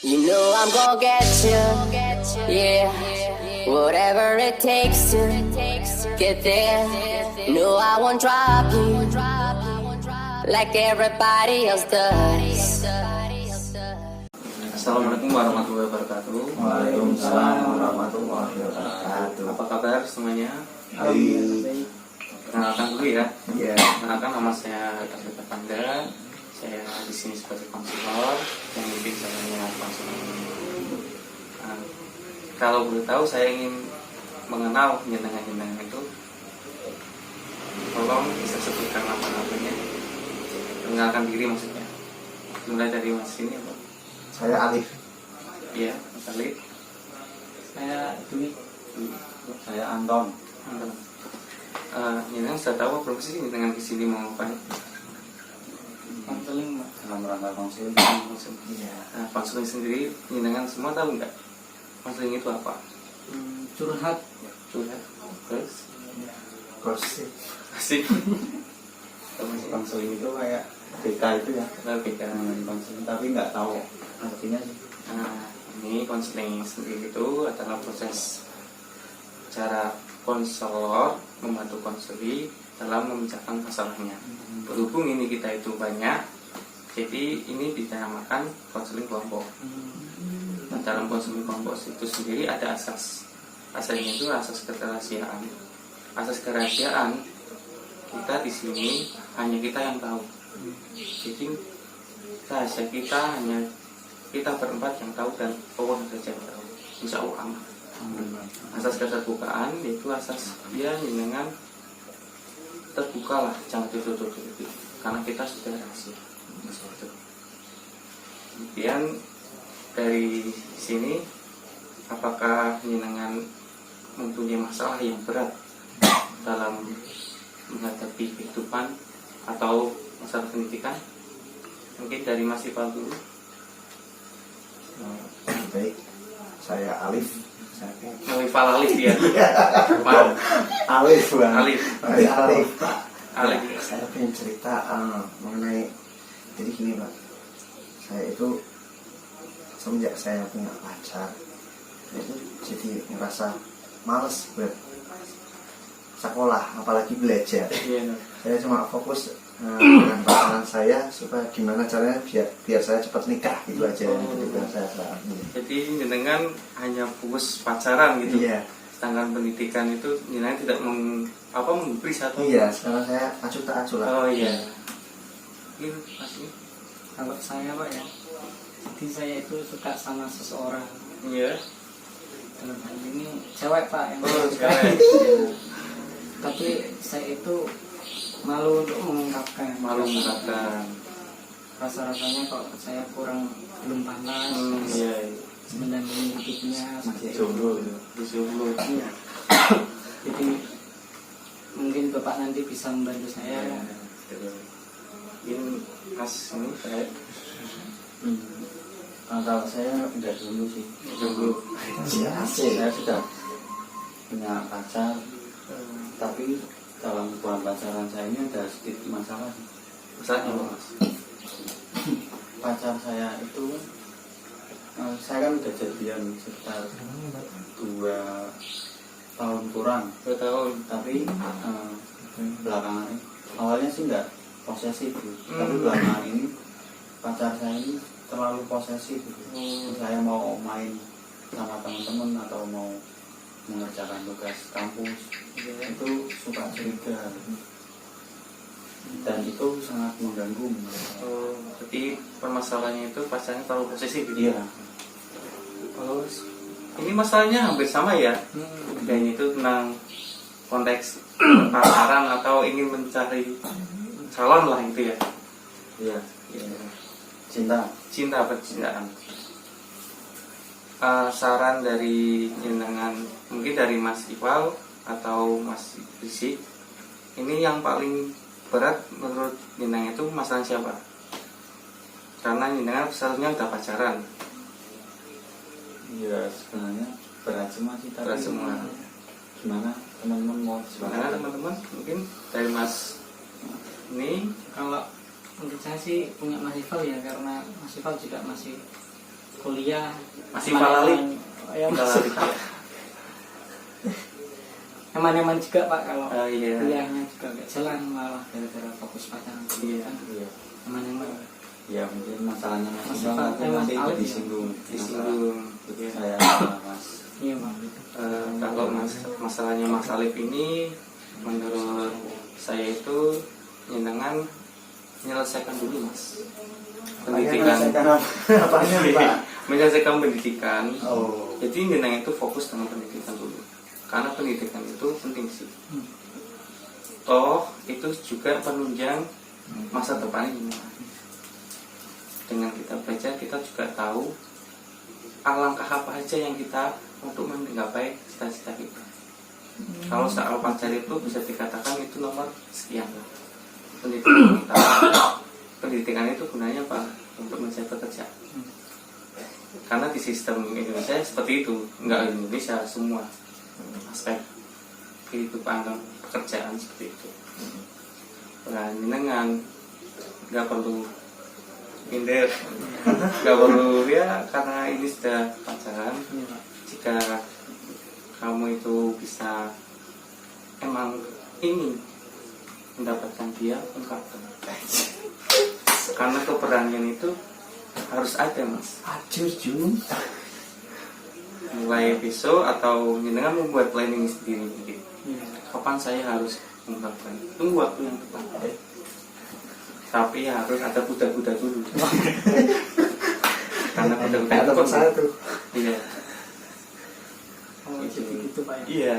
You know I'm gonna get you, yeah. Whatever it takes to get there. No, I won't drop you like everybody else does. Assalamualaikum warahmatullahi wabarakatuh. Waalaikumsalam warahmatullahi wabarakatuh. Apa kabar semuanya? Baik. Perkenalkan dulu ya. Ya. Perkenalkan, nama saya David Panda. Saya di sini sebagai konselor yang memimpin jalannya konselor. Kalau boleh tahu, saya ingin mengenal jenengan-jenengan itu. Tolong bisa sebutkan nama-namanya. Perkenalkan diri maksudnya. Mulai dari mas ini, Pak. Saya Alif. Iya, Mas Alif. Saya Dwi. Saya Anton. Jenengan sudah tahu belum sih jenengan di sini mau ngapain? Konseling, Mbak. Dalam rangka konseling. Iya. Nah, konseling sendiri, jenengan semua tahu nggak? Konseling itu apa? Curhat. Curhat. Terus? Gosip. Asik. Konseling itu kayak BK itu ya. BK. Konseling tapi nggak tahu artinya sih. Nah, ini konseling sendiri itu adalah proses cara konselor membantu konseli dalam memecahkan masalahnya. Berhubung ini kita itu banyak, jadi ini dinamakan konseling kelompok. Nah, dalam konseling kelompok itu sendiri ada asasnya itu asas kerahasiaan. Asas kerahasiaan kita di sini hanya kita yang tahu. Jadi rahasia kita hanya kita berempat yang tahu dan Allah saja yang tahu. Insya Allah aman. Asas keterbukaan yaitu asas dia dengan terbukalah, jangan ditutup karena kita sudah rahasia. Kemudian dari sini, apakah jenengan mempunyai masalah yang berat dalam menghadapi kehidupan atau masalah pendidikan? Mungkin dari Mas Ipal dulu. Baik. Saya Alif. Ipal Alif ya. Maaf. Alif, Bang. Alif. Alif, Pak. Alif. Ya, saya pengen cerita mengenai, jadi gini, Pak. Saya itu semenjak saya punya pacar itu jadi ngerasa males buat sekolah, apalagi belajar. Iya. Saya cuma fokus dengan pasangan saya supaya gimana caranya biar saya cepat nikah gitu aja. Jadi saya saat ini. Jadi jenengan hanya fokus pacaran gitu. Iya. Sedangkan pendidikan itu jenengan tidak memberi satu. Iya, sekarang saya acuh tak acuh lah. Oh iya. Ini pasti. Kalau saya, Pak, ya. Jadi saya itu suka sama seseorang. Iya. Dalam hal ini cewek, Pak, yang Oh, saya suka. cewek. Tapi saya itu malu untuk mengungkapkan. Rasa-rasanya kok saya belum pantas. Iya. Mendampingi hidupnya Masih seperti jomblo itu. gitu. Disuruh. Iya. Jadi mungkin Bapak nanti bisa membantu saya. Ini Mas ini saya Kalau saya udah dulu sih. jomblo. Iya, saya sudah punya pacar, tapi dalam hubungan pacaran saya ini ada sedikit masalah sih. Masalahnya apa, Mas? Pacar saya itu saya kan udah jadian sekitar 2 tahun kurang, 2 tahun. tapi belakangan ini awalnya sih nggak posesif gitu. Tapi belakangan ini pacar saya ini terlalu posesif gitu. Saya mau main sama teman-teman atau mau mengerjakan tugas kampus itu suka curiga dan itu sangat mengganggu. Oh, jadi permasalahannya itu pacarnya terlalu posesif gitu. Iya. Oh, ini masalahnya hampir sama ya. Dan itu tentang konteks pacaran atau ingin mencari calon lah itu ya. Iya. Iya. Cinta. Percintaan. Saran dari jenengan, mungkin dari Mas Iqbal atau Mas Rizky, ini yang paling berat menurut jenengan itu masalah siapa? Karena jenengan seharusnya udah pacaran. Iya, sebenarnya berat semua sih, tapi Berat semua. gimana teman-teman mau Gimana teman-teman? Mungkin dari Mas ini. Kalau menurut saya sih punya Mas Ifal ya, karena Mas Ifal juga masih kuliah Masih falali. ya Kalau masih kita, nyaman-nyaman juga Pak kalau iya. kuliahnya juga nggak jalan malah gara-gara fokus pada Iya. kan Iya. nyaman-nyaman. Ya mungkin masalahnya Mas Mas Iqbal Iqbal, nanti Mas Alif disinggung. Disinggung. Masalah Iya. saya sama Mas. Iya Pak. Gitu. Kalau masalahnya Mas Alif ini, menurut saya itu nyenengan menyelesaikan dulu Mas pendidikan. Apanya Pak? Menyelesaikan pendidikan. Oh. Jadi nyenengan itu fokus dengan pendidikan dulu, karena pendidikan itu penting sih. Toh itu juga penunjang masa depannya gimana. Dengan kita belajar kita juga tahu langkah apa aja yang kita untuk menggapai cita-cita kita. Kalau soal pacar itu bisa dikatakan itu nomor sekian lah. Pendidikan kita, pendidikan itu gunanya apa? Untuk mencari pekerjaan. Karena di sistem Indonesia seperti itu, enggak Indonesia semua aspek kehidupan dan pekerjaan seperti itu. Nah, jenengan nggak perlu minder, nggak perlu ya, karena ini sudah pacaran. Iya Pak. Jika kamu itu bisa emang ingin mendapatkan dia, ungkapkan. Karena keberanian itu harus ada Mas. Ajur Jun. Mulai besok atau jenengan membuat planning sendiri mungkin. Iya. Kapan saya harus mengungkapkan? Tunggu waktu yang tepat. Tapi harus ada kuda-kuda dulu. Karena kuda-kuda itu Teman saya tuh. iya. Oh jadi gitu Pak ya. Iya.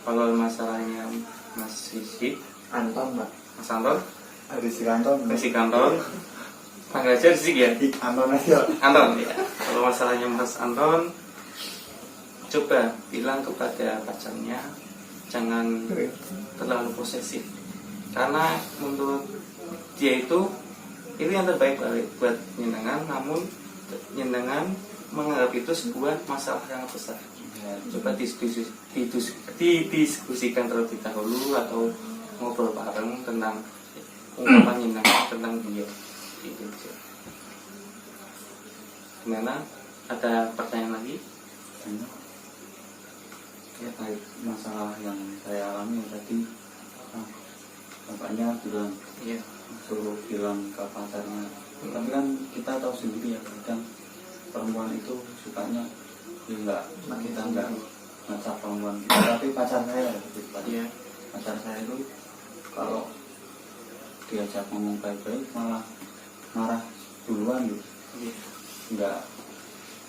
Kalau masalahnya Mas Sisi, Anton Pak. Mas Anton, Ada si Anton. Mas Kanton, panggil aja Sisi ya. Anton aja. Anton ya. Kalau masalahnya Mas Anton, coba bilang kepada pacarnya jangan terlalu posesif, karena menurut dia itu yang terbaik buat nyenengan, namun nyenengan menganggap itu sebuah masalah yang besar. Coba didiskusikan terlebih dahulu atau ngobrol bareng tentang ungkapan nyenengan tentang dia. Gitu. Gimana? Ada pertanyaan lagi? Ya baik, masalah yang saya alami tadi bapaknya bilang Iya. suruh bilang ke pacarnya. Tapi kan kita tahu sendiri ya, kadang perempuan itu sukanya ya kita enggak ngacak perempuan kita, tapi pacar saya gitu, Pak. Iya. Pacar saya itu kalau diajak ngomong baik-baik malah marah duluan gitu. Iya. Enggak,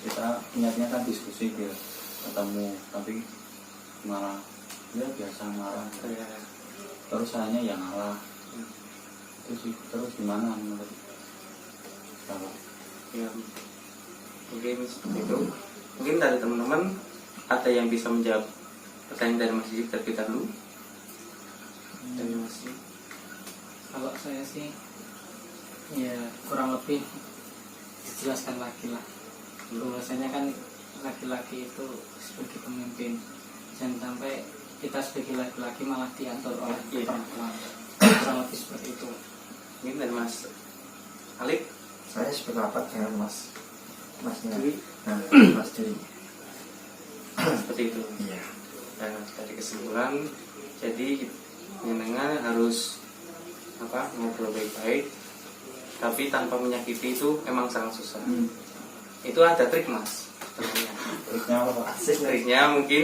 kita niatnya kan diskusi gitu, ketemu, tapi malah dia biasa marah. Iya. Terus sayanya yang ngalah. Itu sih, terus gimana menurut Bapak? Ya, mungkin seperti itu. Mungkin dari teman-teman ada yang bisa menjawab pertanyaan dari Mas Yusuf terlebih dahulu. Dari Mas Yusuf. Kalau saya sih ya kurang lebih dijelaskan lagi lah. Bahwasanya kan laki-laki itu sebagai pemimpin, jangan sampai kita sebagai laki-laki malah diatur oleh perempuan. Kurang lebih seperti itu. Mungkin dari Mas Alif. Saya sependapat dengan Masnya. Dwi. Nah, Mas Dwi. Seperti itu. Iya. Dan dari kesimpulan, jadi mendengar harus ngobrol baik-baik, tapi tanpa menyakiti itu emang sangat susah. Itu ada trik Mas. Terusnya apa Pak? Asik nih. Triknya mungkin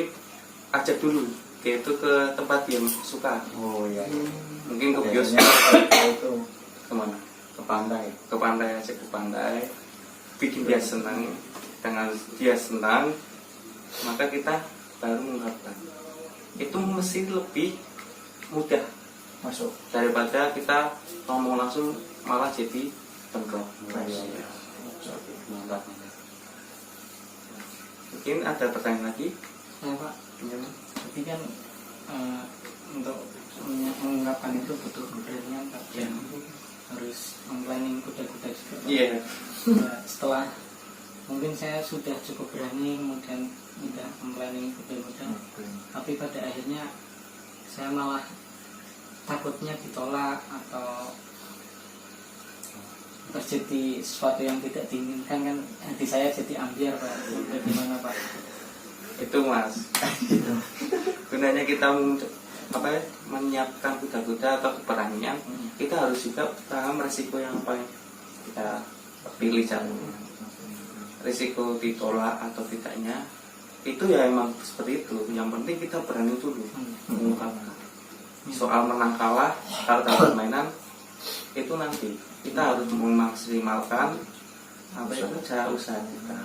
ajak dulu dia itu ke tempat dia suka. Oh iya. Mungkin ke bios, Biasanya itu kemana? ke pantai. Ke pantai aja, ke pantai, bikin dia senang. Dengan dia senang, maka kita baru mengungkapkan. Itu mesti lebih mudah Masuk. daripada kita ngomong langsung malah jadi bentrok. Iya. Mantap. Mungkin ada pertanyaan lagi? Ya Pak, tapi kan untuk mengungkapkan itu butuh keberanian Pak. Iya. Harus memplanning kuda-kuda juga Pak. Iya. Ya, setelah mungkin saya sudah cukup berani kemudian sudah memplanning kuda-kuda, tapi pada akhirnya saya malah takutnya ditolak atau terjadi sesuatu yang tidak diinginkan kan hati saya jadi ambiar Pak. Bagaimana Pak? Itu Mas. Gunanya kita menyiapkan kuda-kuda atau keberanian, kita harus juga paham resiko yang apa yang kita pilih jalurnya. Risiko ditolak atau tidaknya itu ya emang seperti itu. Yang penting kita berani dulu mengungkapkan. Soal menang kalah kalau dalam permainan itu nanti kita harus memaksimalkan apa itu usaha kita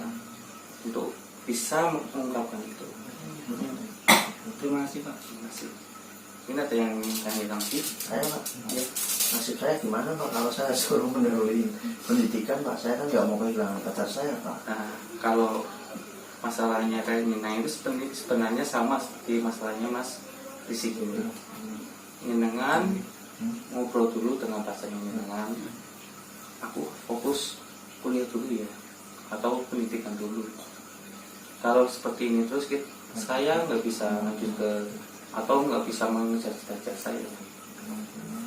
untuk bisa mengungkapkan itu. Terima kasih Pak. Terima kasih. Ini ada yang ingin kami tanggapi? Saya Pak, ya, nasib saya gimana Pak kalau saya suruh mendahului pendidikan Pak? Saya kan nggak mau kehilangan pacar saya Pak. Nah, kalau masalahnya kayak Minang itu sebenarnya sama seperti masalahnya Mas Rizky ini. Dengan ngobrol dulu dengan pacarnya dengan aku fokus kuliah dulu ya, atau pendidikan dulu. Kalau seperti ini terus saya nggak bisa lanjut ke atau nggak bisa mengejar cita-cita saya.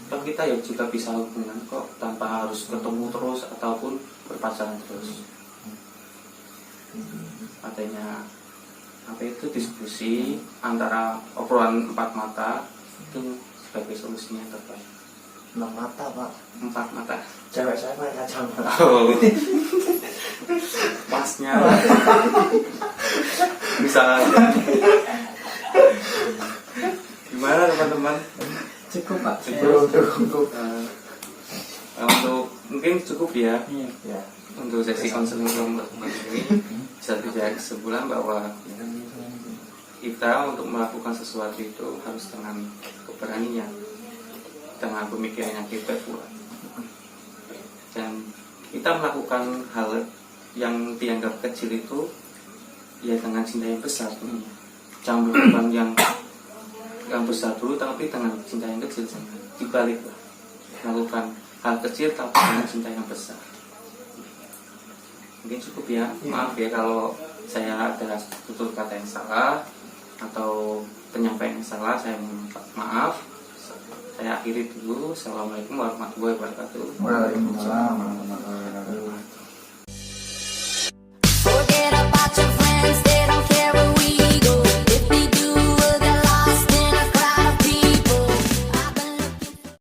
Kan kita ya juga bisa hubungan kok tanpa harus ketemu terus ataupun berpacaran terus. Adanya apa itu diskusi antara obrolan empat mata itu sebagai solusinya yang terbaik. 6 mata Pak. 4 mata. Cewek saya pakai kacamata. Oh. Pasnya bisa gimana teman-teman? Cukup Pak. Cukup. Untuk mungkin cukup ya. Iya. Ya. Untuk sesi konseling teman-teman ini bisa dijadi kesimpulan bahwa kita untuk melakukan sesuatu itu harus dengan keberanian, dengan pemikiran yang kita buat, dan kita melakukan hal yang dianggap kecil itu ya dengan cinta yang besar. Jangan melakukan yang besar dulu tapi dengan cinta yang kecil, dibalik lah, melakukan hal kecil tapi dengan cinta yang besar. Mungkin cukup ya. Maaf ya kalau saya ada tutur kata yang salah atau penyampaian yang salah, saya minta maaf. Saya akhiri dulu. Assalamualaikum warahmatullahi wabarakatuh. Waalaikumsalam warahmatullahi wabarakatuh.